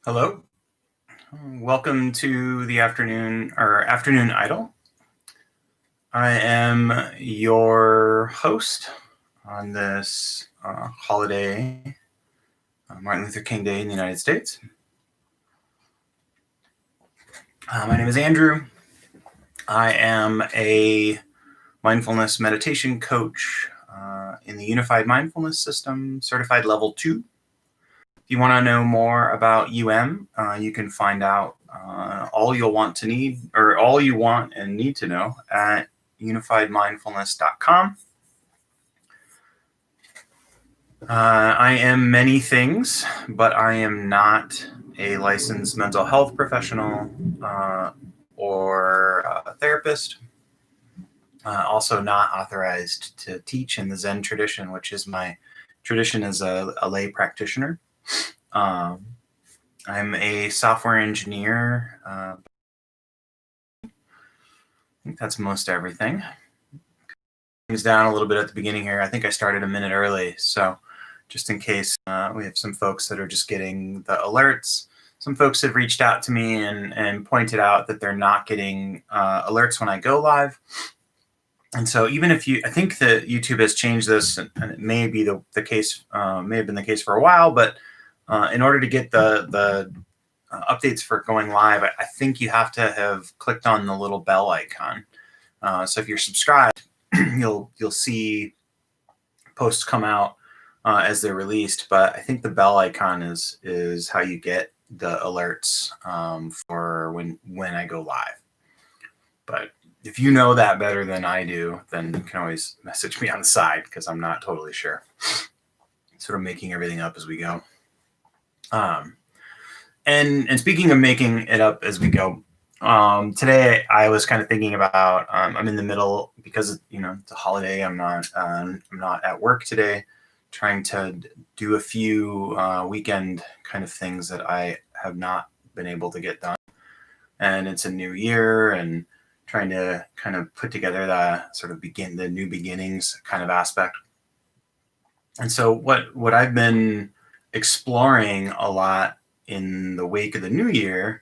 Hello. Welcome to the afternoon idle. I am your host on this holiday, Martin Luther King Day in the United States. My name is Andrew. I am a mindfulness meditation coach in the Unified Mindfulness System, certified level 2. If you want to know more about you can find out all you want and need to know at unifiedmindfulness.com. I am many things, but I am not a licensed mental health professional or a therapist. Also, not authorized to teach in the Zen tradition, which is my tradition as a lay practitioner. I'm a software engineer. I think that's most everything. Things down a little bit at the beginning here. I think I started a minute early, so just in case we have some folks that are just getting the alerts. Some folks have reached out to me and pointed out that they're not getting alerts when I go live. And so even if I think that YouTube has changed this, and it may be the case, may have been the case for a while, but in order to get the updates for going live, I think you have to have clicked on the little bell icon. So if you're subscribed, you'll see posts come out as they're released. But I think the bell icon is how you get the alerts for when I go live. But if you know that better than I do, then you can always message me on the side because I'm not totally sure. Sort of making everything up as we go. And speaking of making it up as we go, today I was kind of thinking about I'm in the middle because it's a holiday. I'm not at work today, trying to do a few weekend kind of things that I have not been able to get done. And it's a new year and trying to kind of put together that sort of the new beginnings kind of aspect. And so what I've been exploring a lot in the wake of the new year,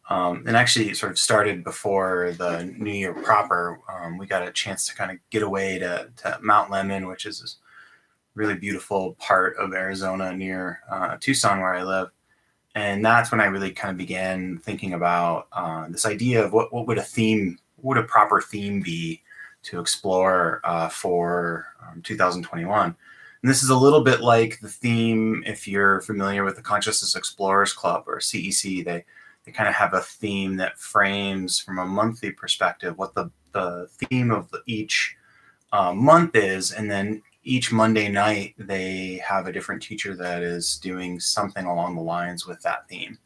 and actually sort of started before the new year proper, we got a chance to kind of get away to Mount Lemmon, which is this really beautiful part of Arizona near Tucson where I live. And that's when I really kind of began thinking about this idea of what would a proper theme be to explore for 2021. And this is a little bit like the theme, if you're familiar with the Consciousness Explorers Club or CEC, they kind of have a theme that frames from a monthly perspective what the theme of each month is. And then each Monday night, they have a different teacher that is doing something along the lines with that theme.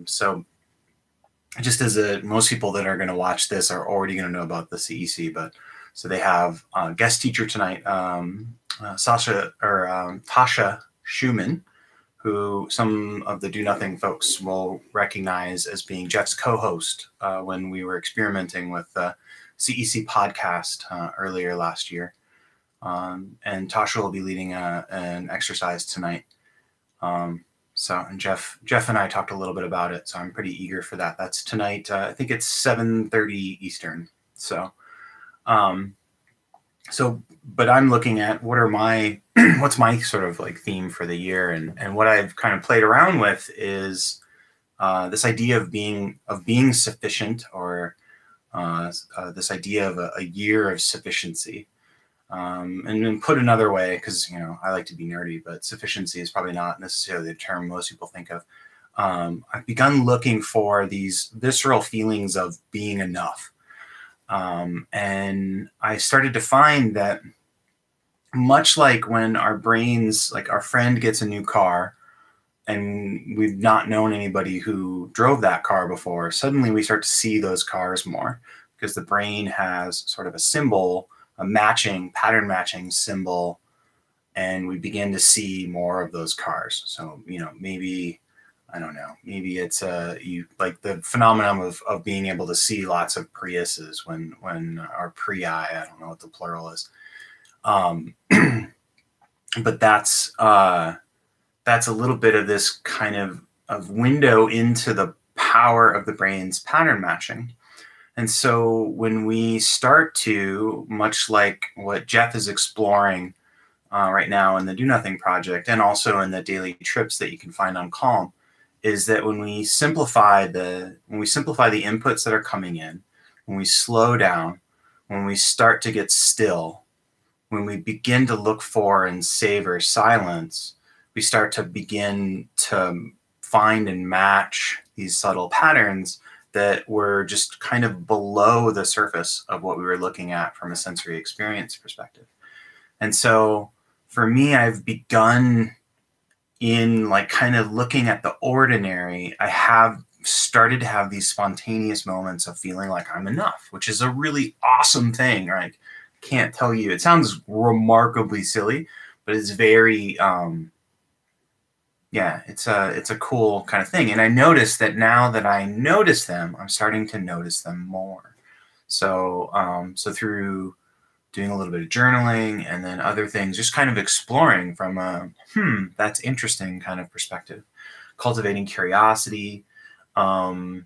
So just as most people that are going to watch this are already going to know about the CEC, but so they have a guest teacher tonight, Tasha Schumann, who some of the Do Nothing folks will recognize as being Jeff's co-host when we were experimenting with the CEC podcast earlier last year. And Tasha will be leading an exercise tonight. And Jeff and I talked a little bit about it, so I'm pretty eager for that. That's tonight. I think it's 7:30 Eastern. But I'm looking at what's my sort of like theme for the year, and what I've kind of played around with is this idea of being sufficient, or this idea of a year of sufficiency. And then put another way, because I like to be nerdy, but sufficiency is probably not necessarily the term most people think of. I've begun looking for these visceral feelings of being enough. And I started to find that much like when our brains, like our friend gets a new car and we've not known anybody who drove that car before, suddenly we start to see those cars more because the brain has sort of a symbol, a pattern matching symbol, and we begin to see more of those cars. So, maybe, I don't know, maybe it's you like the phenomenon of being able to see lots of Priuses when our Prii, I don't know what the plural is. But that's a little bit of this kind of window into the power of the brain's pattern matching. And so when we start to, much like what Jeff is exploring right now in the Do Nothing Project, and also in the daily trips that you can find on Calm, is that when we simplify the inputs that are coming in, when we slow down, when we start to get still, when we begin to look for and savor silence, we start to begin to find and match these subtle patterns that were just kind of below the surface of what we were looking at from a sensory experience perspective. And so for me, I've begun in like kind of looking at the ordinary. I have started to have these spontaneous moments of feeling like I'm enough, which is a really awesome thing, right? Can't tell you. It sounds remarkably silly, but it's very it's a cool kind of thing. And I notice that now that I notice them, I'm starting to notice them more. So so through doing a little bit of journaling and then other things, just kind of exploring from a that's interesting kind of perspective, cultivating curiosity, and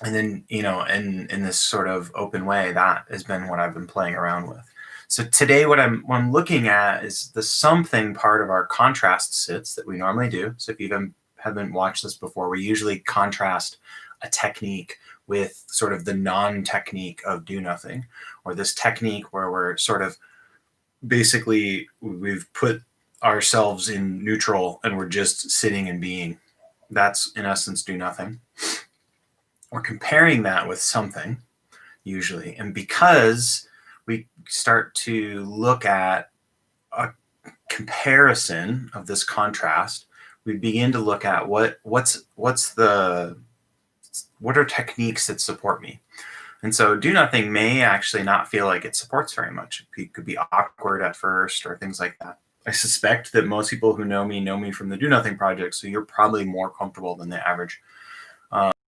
then in this sort of open way, that has been what I've been playing around with. So today what I'm looking at is the something part of our contrast sits that we normally do. So if you haven't watched this before, we usually contrast a technique with sort of the non-technique of Do Nothing, or this technique where we're sort of basically we've put ourselves in neutral and we're just sitting and being. That's in essence Do Nothing. We're comparing that with something usually, and because we start to look at a comparison of this contrast, we begin to look at what are techniques that support me. And so Do Nothing may actually not feel like it supports very much. It could be awkward at first or things like that. I suspect that most people who know me from the Do Nothing Project, so you're probably more comfortable than the average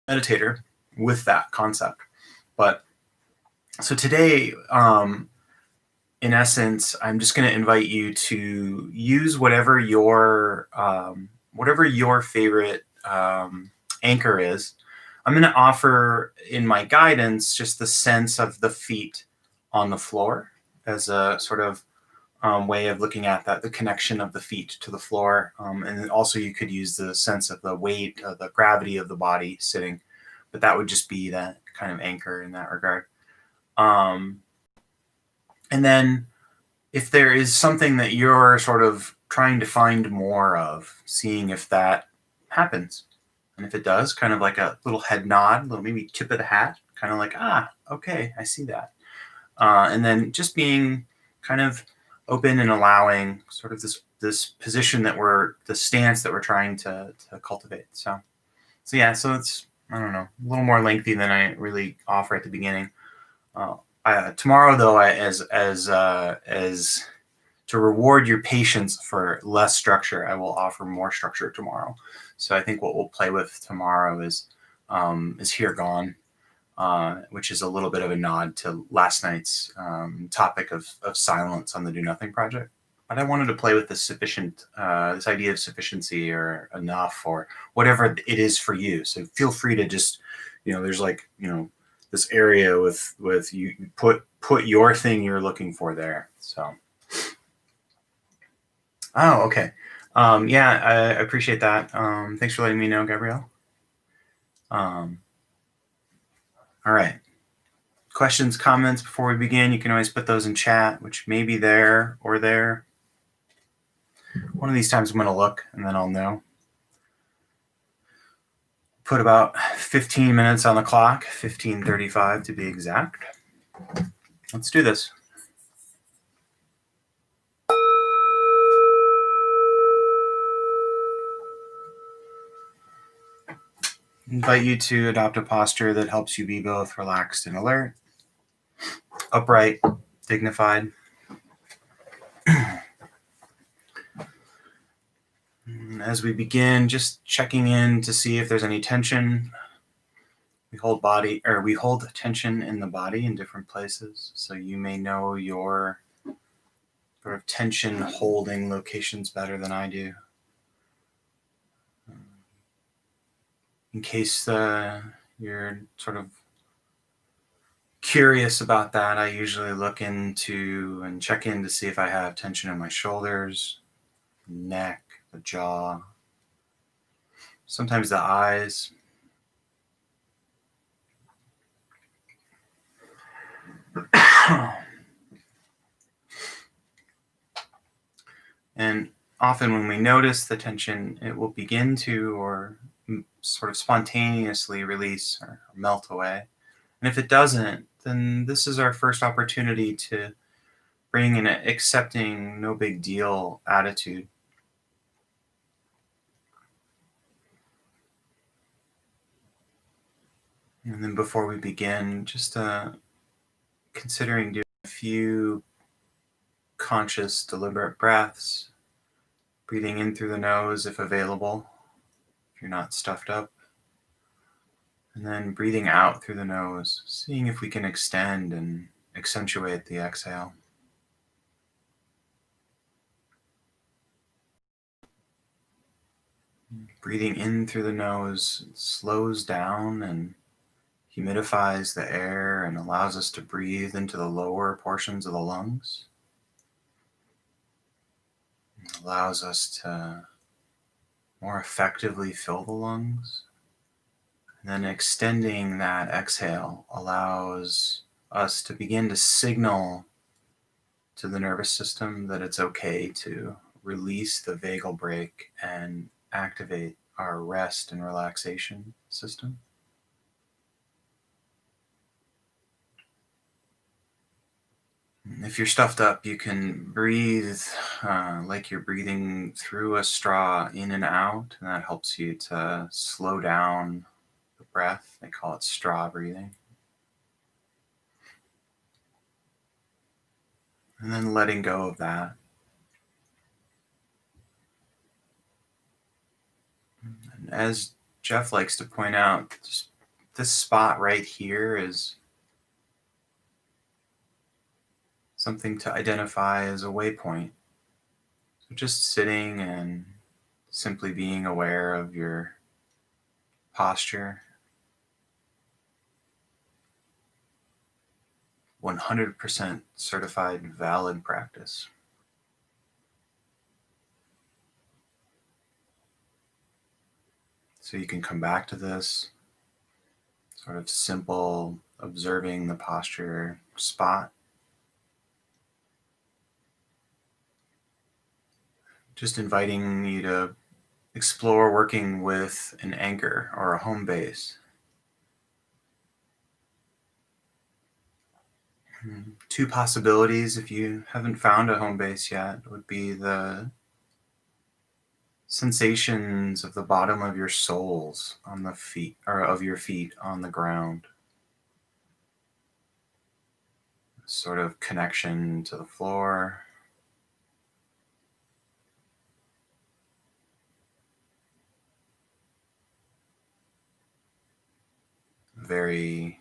meditator with that concept. But so today, in essence, I'm just going to invite you to use whatever your favorite anchor is. I'm going to offer in my guidance just the sense of the feet on the floor as a sort of way of looking at that, the connection of the feet to the floor. And also you could use the sense of the weight, the gravity of the body sitting, but that would just be that kind of anchor in that regard. And then if there is something that you're sort of trying to find more of, seeing if that happens. And if it does, kind of like a little head nod, little maybe tip of the hat, kind of like, okay, I see that. And then just being kind of open and allowing sort of this position the stance that we're trying to cultivate. So yeah, so it's, I don't know, a little more lengthy than I really offer at the beginning. Tomorrow, though, as to reward your patience for less structure, I will offer more structure tomorrow. So I think what we'll play with tomorrow is Here Gone, which is a little bit of a nod to last night's topic of silence on the Do Nothing Project. But I wanted to play with this idea of sufficiency or enough or whatever it is for you. So feel free to just, there's like, this area with you put your thing you're looking for there. So. Oh, okay. Yeah, I appreciate that. Thanks for letting me know, Gabrielle. All right. Questions, comments before we begin, you can always put those in chat, which may be there or there. One of these times I'm going to look and then I'll know. Put about 15 minutes on the clock, 15:35 to be exact. Let's do this. Invite you to adopt a posture that helps you be both relaxed and alert, upright, dignified. As we begin, just checking in to see if there's any tension. We hold tension in the body in different places. So you may know your sort of tension holding locations better than I do. In case you're sort of curious about that, I usually look into and check in to see if I have tension in my shoulders, neck, the jaw, sometimes the eyes. And often when we notice the tension, it will begin to or sort of spontaneously release or melt away. And if it doesn't, then this is our first opportunity to bring in an accepting, no big deal attitude. And then before we begin, just considering doing a few conscious, deliberate breaths, breathing in through the nose if available, if you're not stuffed up, and then breathing out through the nose, seeing if we can extend and accentuate the exhale. Breathing in through the nose slows down and humidifies the air and allows us to breathe into the lower portions of the lungs. It allows us to more effectively fill the lungs. And then extending that exhale allows us to begin to signal to the nervous system that it's okay to release the vagal brake and activate our rest and relaxation system. If you're stuffed up, you can breathe like you're breathing through a straw in and out, and that helps you to slow down the breath. They call it straw breathing. And then letting go of that. And as Jeff likes to point out, just this spot right here is something to identify as a waypoint. So just sitting and simply being aware of your posture. 100% certified valid practice. So you can come back to this sort of simple observing the posture spot. Just inviting you to explore working with an anchor or a home base. Two possibilities, if you haven't found a home base yet, would be the sensations of the bottom of your soles on the feet, or of your feet on the ground. Sort of connection to the floor. Very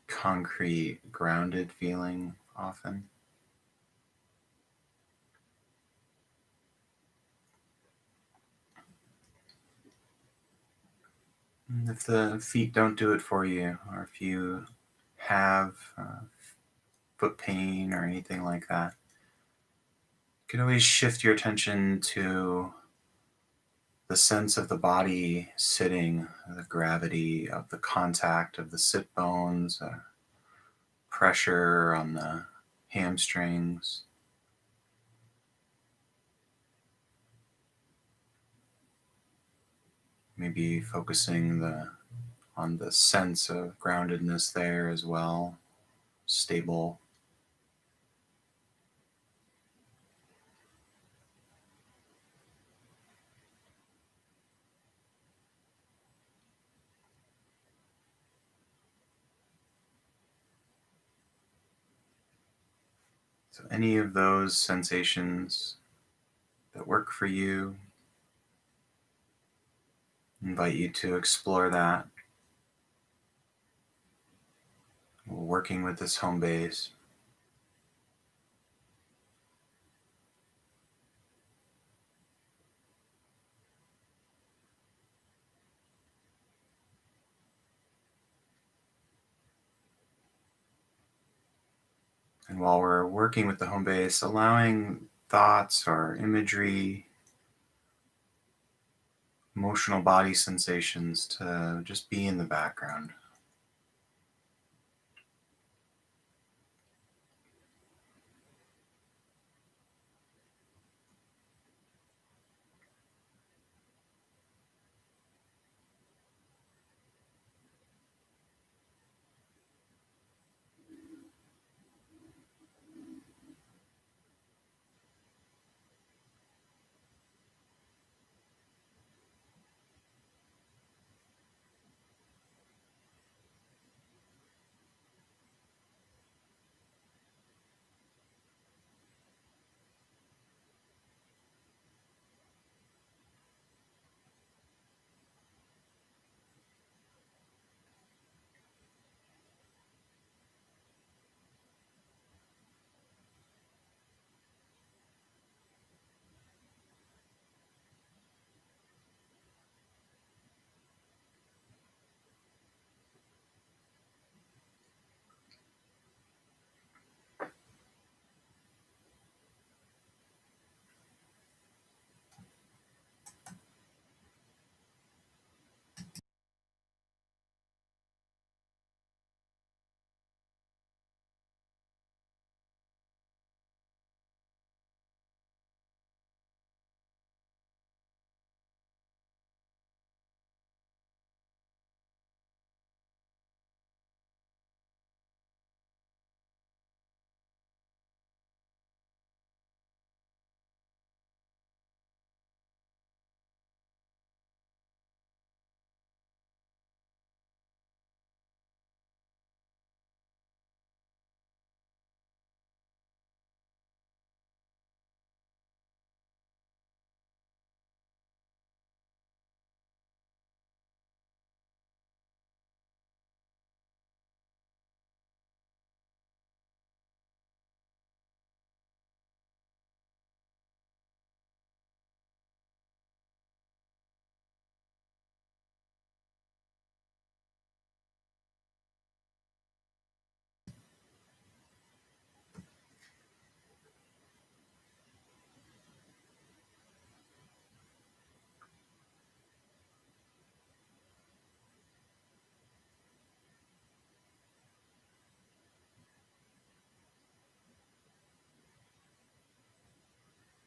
concrete, grounded feeling often. And if the feet don't do it for you, or if you have foot pain or anything like that, you can always shift your attention to the sense of the body sitting, the gravity of the contact of the sit bones, pressure on the hamstrings. Maybe focusing on the sense of groundedness there as well, stable. So any of those sensations that work for you, invite you to explore that. Working with this home base. And while we're working with the home base, allowing thoughts or imagery, emotional body sensations to just be in the background.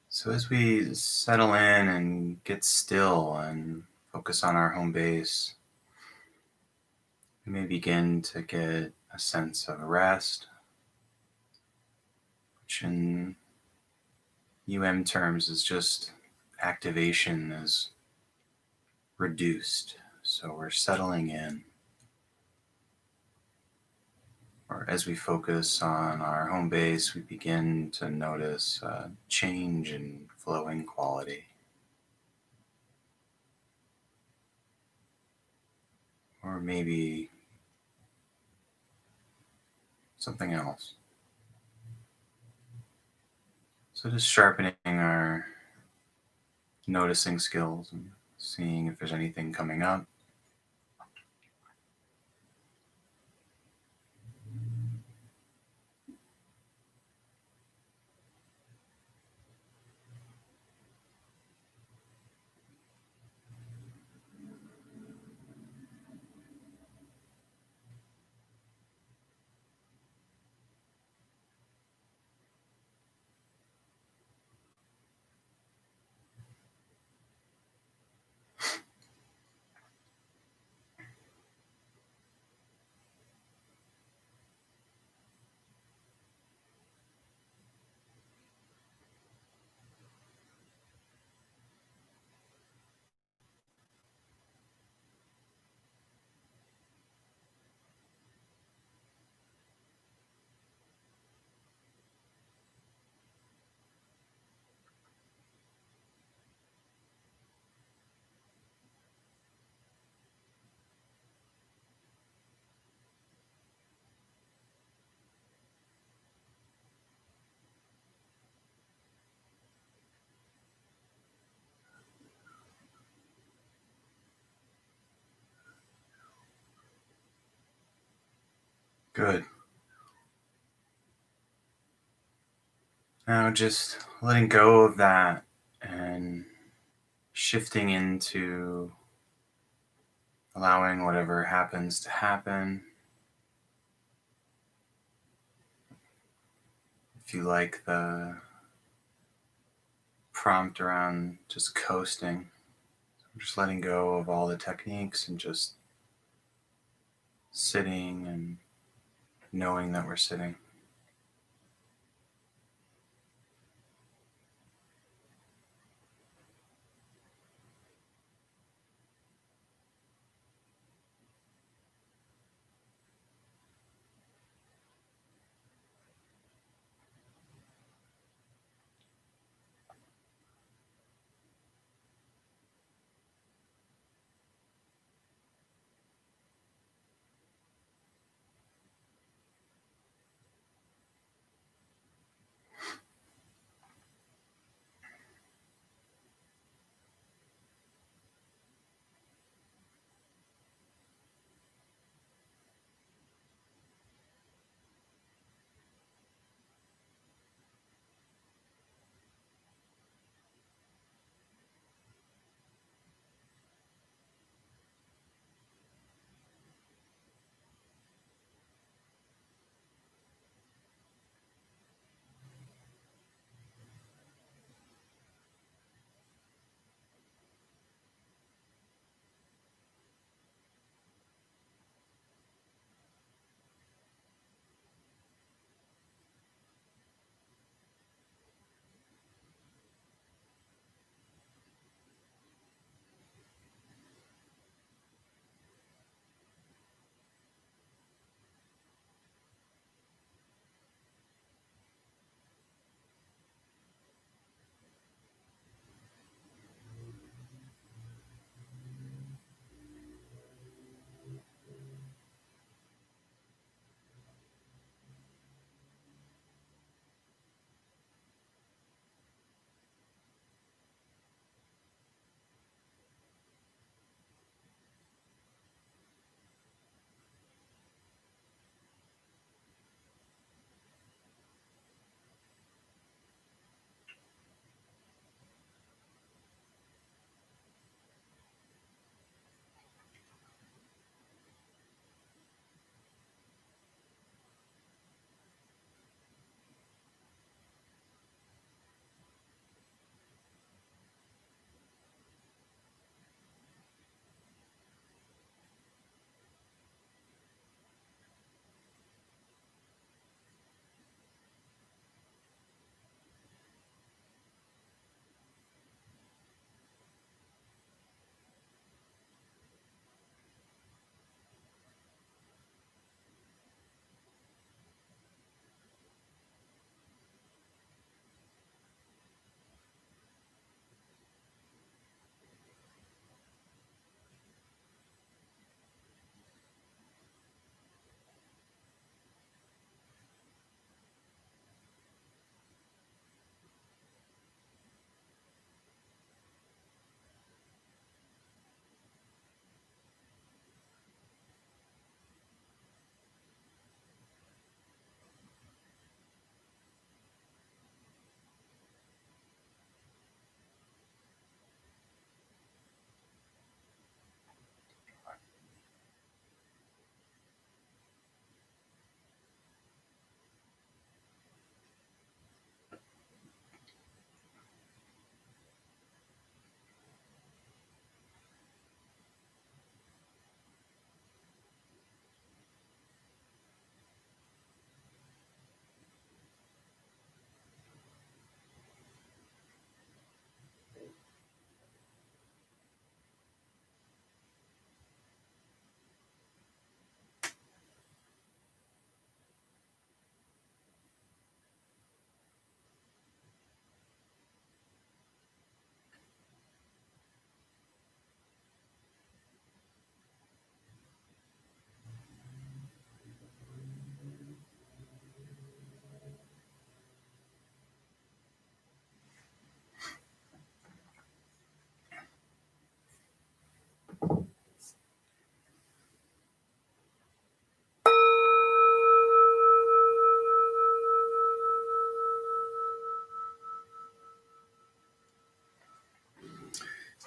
So as we settle in and get still and focus on our home base, we may begin to get a sense of rest, which in terms is just activation is reduced. So we're settling in, or as we focus on our home base, we begin to notice a change in flowing quality, or maybe something else. So just sharpening our noticing skills and seeing if there's anything coming up. Good. Now just letting go of that and shifting into allowing whatever happens to happen. If you like the prompt around just coasting, just letting go of all the techniques and just sitting and knowing that we're sitting.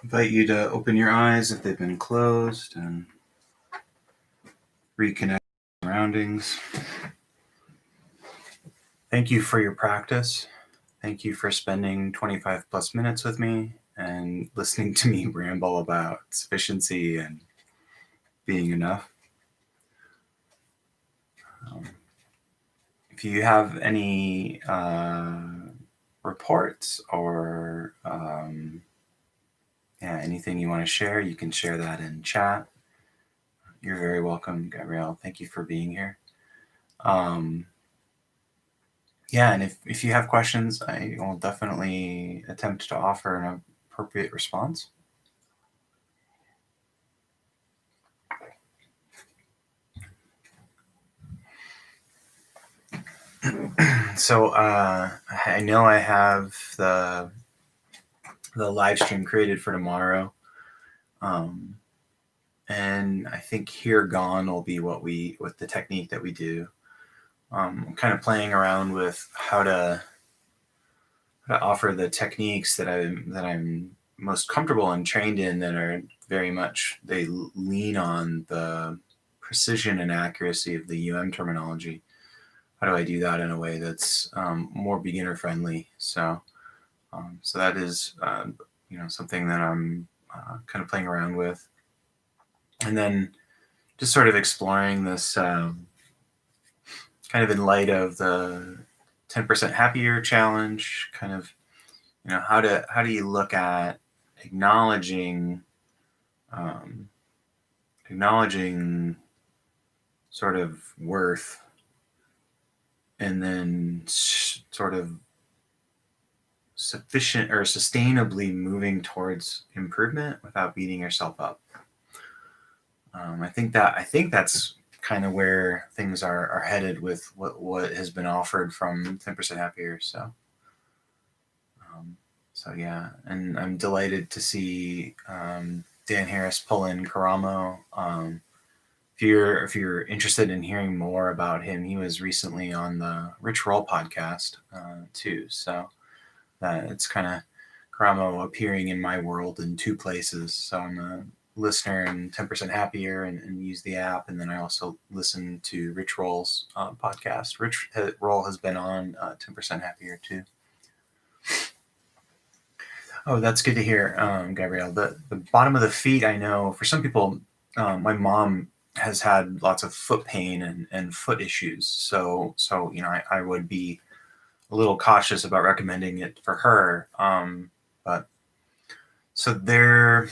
invite you to open your eyes if they've been closed and reconnect with surroundings. Thank you for your practice. Thank you for spending 25 plus minutes with me and listening to me ramble about sufficiency and being enough. If you have any reports or anything you want to share, you can share that in chat. You're very welcome, Gabrielle. Thank you for being here. And if you have questions, I will definitely attempt to offer an appropriate response. So I know I have the live stream created for tomorrow. And I think Here Gone will be with the technique that we do. I'm kind of playing around with how to offer the techniques that I'm most comfortable and trained in, that are very much, they lean on the precision and accuracy of the terminology. How do I do that in a way that's more beginner friendly? So that is something that I'm kind of playing around with, and then just sort of exploring this kind of in light of the 10% Happier challenge. Kind of, how do you look at acknowledging sort of worth, and then sort of sufficient or sustainably moving towards improvement without beating yourself up. I think that's kind of where things are headed with what has been offered from 10% Happier. So yeah, and I'm delighted to see Dan Harris pull in Karamo. If you're interested in hearing more about him, he was recently on the Rich Roll podcast too. So it's kind of Karamo appearing in my world in two places. So I'm a listener in 10% Happier and use the app, and then I also listen to Rich Roll's podcast. Rich Roll has been on 10% Happier too. Oh, that's good to hear, Gabrielle. The bottom of the feet, I know for some people, my mom has had lots of foot pain and foot issues. So I would be a little cautious about recommending it for her. But so there,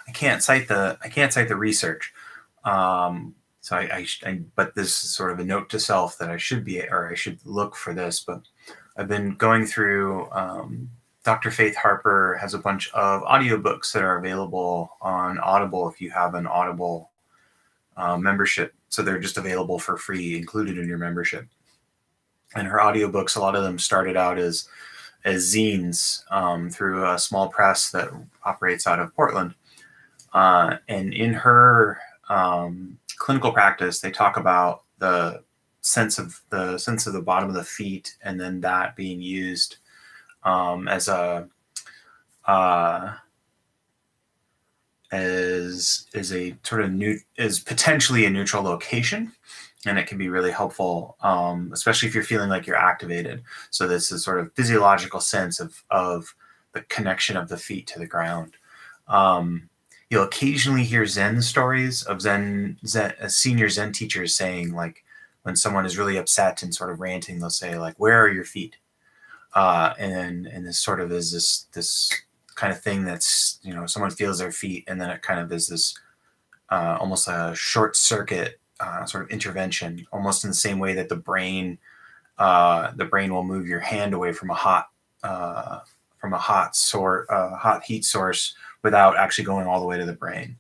I can't cite the research. But this is sort of a note to self that I should look for this. But I've been going through. Dr. Faith Harper has a bunch of audiobooks that are available on Audible if you have an Audible membership. So they're just available for free, included in your membership. And her audiobooks, a lot of them started out as zines through a small press that operates out of Portland. And in her clinical practice, they talk about the sense of the bottom of the feet, and then that being used as a sort of is potentially a neutral location, and it can be really helpful, especially if you're feeling like you're activated. So this is sort of physiological sense of the connection of the feet to the ground. You'll occasionally hear Zen stories of Zen senior Zen teachers saying, like, when someone is really upset and sort of ranting, they'll say, like, "Where are your feet?" And this sort of is this kind of thing that's, someone feels their feet, and then it kind of is this almost a short circuit sort of intervention, almost in the same way that the brain will move your hand away from a hot heat source without actually going all the way to the brain.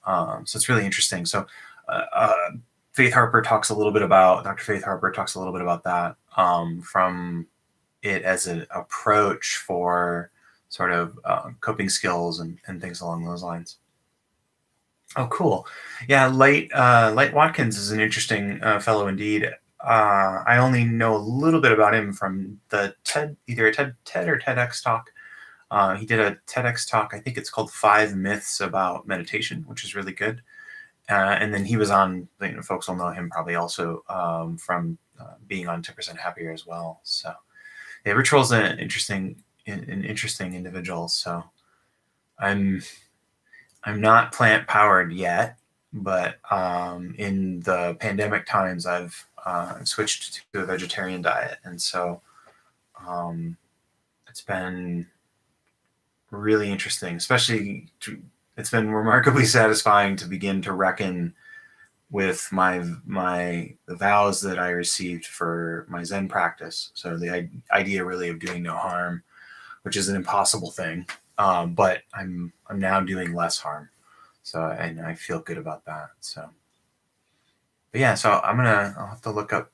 So it's really interesting. So Dr. Faith Harper talks a little bit about that from it as an approach for sort of coping skills and things along those lines. Oh, cool. Yeah, Light Watkins is an interesting fellow indeed. I only know a little bit about him from the either a TED or TEDx talk He did a TEDx talk. I think it's called 5 Myths About Meditation, which is really good. And then he was on, folks will know him probably also from being on 10% Happier as well. So yeah, Rich Roll's an interesting individual. So I'm not plant powered yet, but in the pandemic times, I've switched to a vegetarian diet, and so it's been really interesting. It's been remarkably satisfying to begin to reckon with the vows that I received for my Zen practice. So the idea really of doing no harm, which is an impossible thing, but I'm now doing less harm. So and I feel good about that. So, but yeah, so I'll have to look up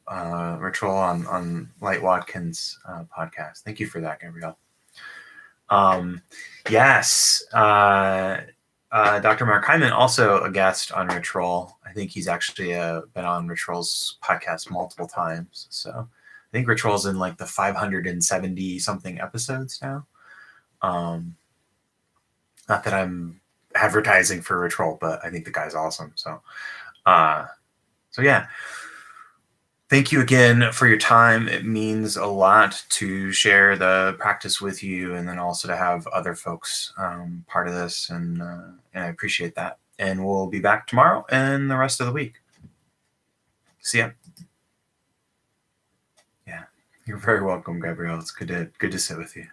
Rich Roll on Light Watkins' podcast. Thank you for that, Gabrielle. Yes, Dr. Mark Hyman, also a guest on Rich Roll. I think he's actually been on Rich Roll's podcast multiple times. So I think Rich Roll's in like the 570 something episodes now. Not that I'm advertising for Rich Roll, but I think the guy's awesome. So yeah. Thank you again for your time. It means a lot to share the practice with you, and then also to have other folks part of this, and I appreciate that. And we'll be back tomorrow and the rest of the week. See ya. Yeah, you're very welcome, Gabrielle. It's good to sit with you.